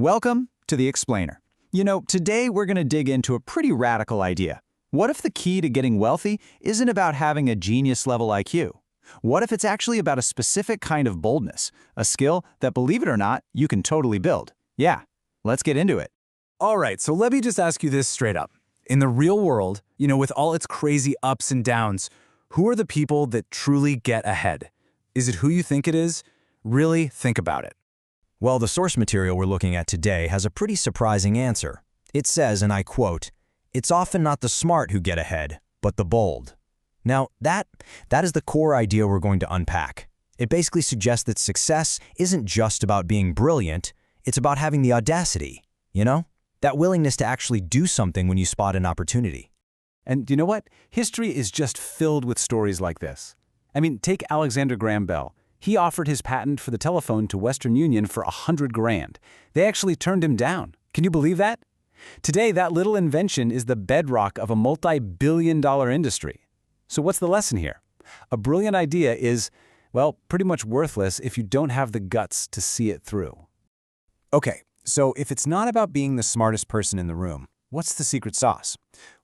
Welcome to The Explainer. Today we're going to dig into a pretty radical idea. What if the key to getting wealthy isn't about having a genius-level IQ? What if it's actually about a specific kind of boldness, a skill that, believe it or not, you can totally build? Yeah, let's get into it. All right, so let me just ask you this straight up. In the real world, with all its crazy ups and downs, who are the people that truly get ahead? Is it who you think it is? Really think about it. Well, the source material we're looking at today has a pretty surprising answer. It says, and I quote, "It's often not the smart who get ahead, but the bold." Now, that is the core idea we're going to unpack. It basically suggests that success isn't just about being brilliant, it's about having the audacity, that willingness to actually do something when you spot an opportunity. And you know what? History is just filled with stories like this. Take Alexander Graham Bell. He offered his patent for the telephone to Western Union for $100 grand. They actually turned him down. Can you believe that? Today, that little invention is the bedrock of a multi-billion-dollar industry. So what's the lesson here? A brilliant idea is, well, pretty much worthless if you don't have the guts to see it through. Okay, so if it's not about being the smartest person in the room, what's the secret sauce?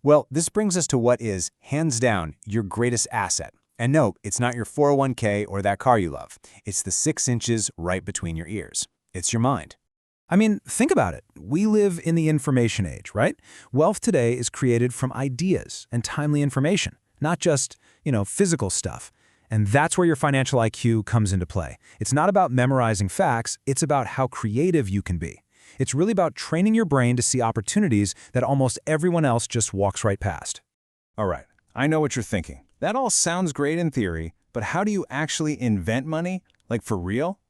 Well, this brings us to what is, hands down, your greatest asset. And no, it's not your 401k or that car you love. It's the 6 inches right between your ears. It's your mind. Think about it. We live in the information age, right? Wealth today is created from ideas and timely information, not just, physical stuff. And that's where your financial IQ comes into play. It's not about memorizing facts, it's about how creative you can be. It's really about training your brain to see opportunities that almost everyone else just walks right past. All right, I know what you're thinking. That all sounds great in theory, but how do you actually invent money? Like for real?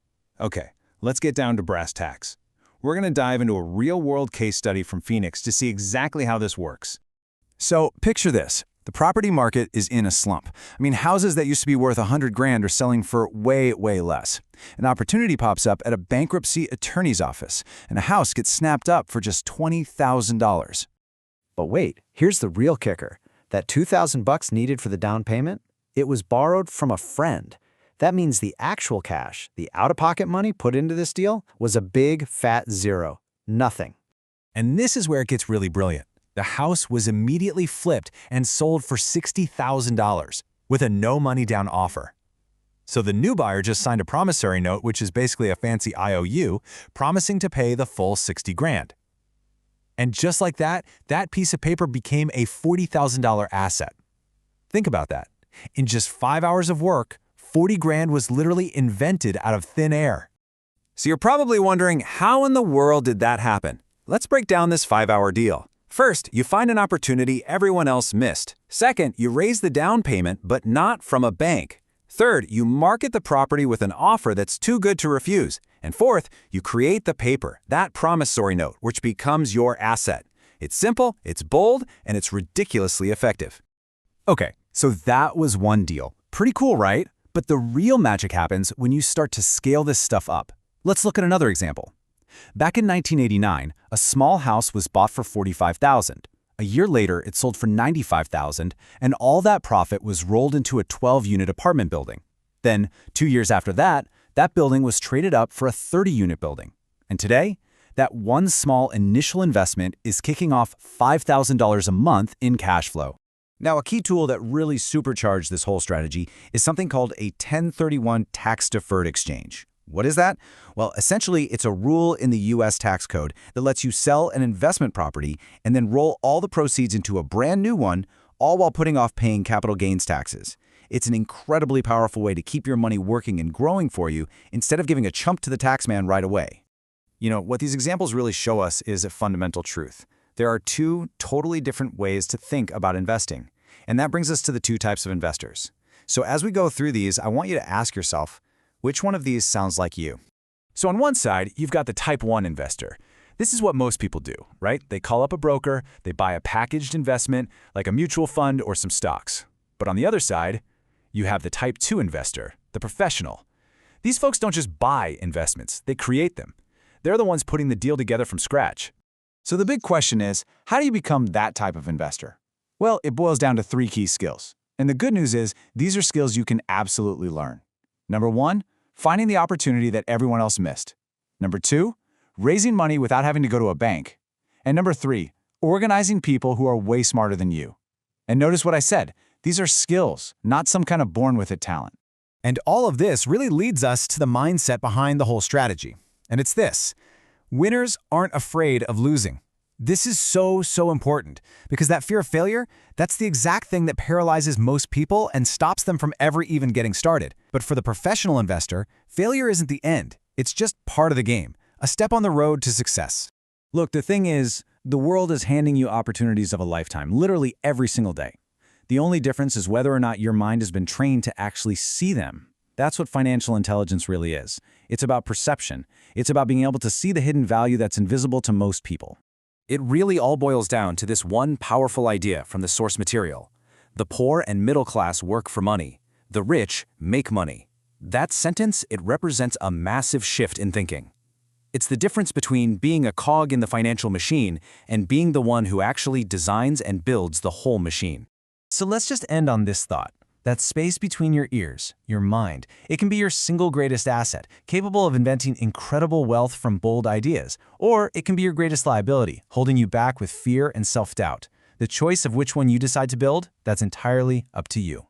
Okay, let's get down to brass tacks. We're going to dive into a real-world case study from Phoenix to see exactly how this works. So picture this. The property market is in a slump. Houses that used to be worth $100 grand are selling for way, way less. An opportunity pops up at a bankruptcy attorney's office, and a house gets snapped up for just $20,000. But wait, here's the real kicker. That $2,000 needed for the down payment, it was borrowed from a friend. That means the actual cash, the out-of-pocket money put into this deal, was a big, fat zero. Nothing. And this is where it gets really brilliant. The house was immediately flipped and sold for $60,000 with a no money down offer. So the new buyer just signed a promissory note, which is basically a fancy IOU, promising to pay the full 60 grand. And just like that, that piece of paper became a $40,000 asset. Think about that. In just 5 hours of work, 40 grand was literally invented out of thin air. So you're probably wondering, how in the world did that happen? Let's break down this 5-hour deal. First, you find an opportunity everyone else missed. Second, you raise the down payment, but not from a bank. Third, you market the property with an offer that's too good to refuse. And fourth, you create the paper, that promissory note, which becomes your asset. It's simple, it's bold, and it's ridiculously effective. Okay, so that was one deal. Pretty cool, right? But the real magic happens when you start to scale this stuff up. Let's look at another example. Back in 1989, a small house was bought for $45,000. A year later, it sold for $95,000, and all that profit was rolled into a 12-unit apartment building. Then, 2 years after that, that building was traded up for a 30-unit building. And today, that one small initial investment is kicking off $5,000 a month in cash flow. Now, a key tool that really supercharged this whole strategy is something called a 1031 tax-deferred exchange. What is that? Well, essentially, it's a rule in the U.S. tax code that lets you sell an investment property and then roll all the proceeds into a brand new one, all while putting off paying capital gains taxes. It's an incredibly powerful way to keep your money working and growing for you instead of giving a chump to the tax man right away. What these examples really show us is a fundamental truth. There are two totally different ways to think about investing. And that brings us to the two types of investors. So as we go through these, I want you to ask yourself, which one of these sounds like you? So on one side, you've got the type 1 investor. This is what most people do, right? They call up a broker, they buy a packaged investment like a mutual fund or some stocks. But on the other side, you have the type 2 investor, the professional. These folks don't just buy investments, they create them. They're the ones putting the deal together from scratch. So the big question is, how do you become that type of investor? Well, it boils down to 3 key skills. And the good news is, these are skills you can absolutely learn. Number 1, finding the opportunity that everyone else missed. Number 2, raising money without having to go to a bank. And number 3, organizing people who are way smarter than you. And notice what I said. These are skills, not some kind of born-with-it talent. And all of this really leads us to the mindset behind the whole strategy. And it's this: winners aren't afraid of losing. This is so important, because that fear of failure, that's the exact thing that paralyzes most people and stops them from ever even getting started. But for the professional investor, failure isn't the end. It's just part of the game, a step on the road to success. Look, the thing is, the world is handing you opportunities of a lifetime, literally every single day. The only difference is whether or not your mind has been trained to actually see them. That's what financial intelligence really is. It's about perception. It's about being able to see the hidden value that's invisible to most people. It really all boils down to this one powerful idea from the source material. The poor and middle class work for money. The rich make money. That sentence, it represents a massive shift in thinking. It's the difference between being a cog in the financial machine and being the one who actually designs and builds the whole machine. So let's just end on this thought. That space between your ears, your mind, it can be your single greatest asset, capable of inventing incredible wealth from bold ideas, or it can be your greatest liability, holding you back with fear and self-doubt. The choice of which one you decide to build, that's entirely up to you.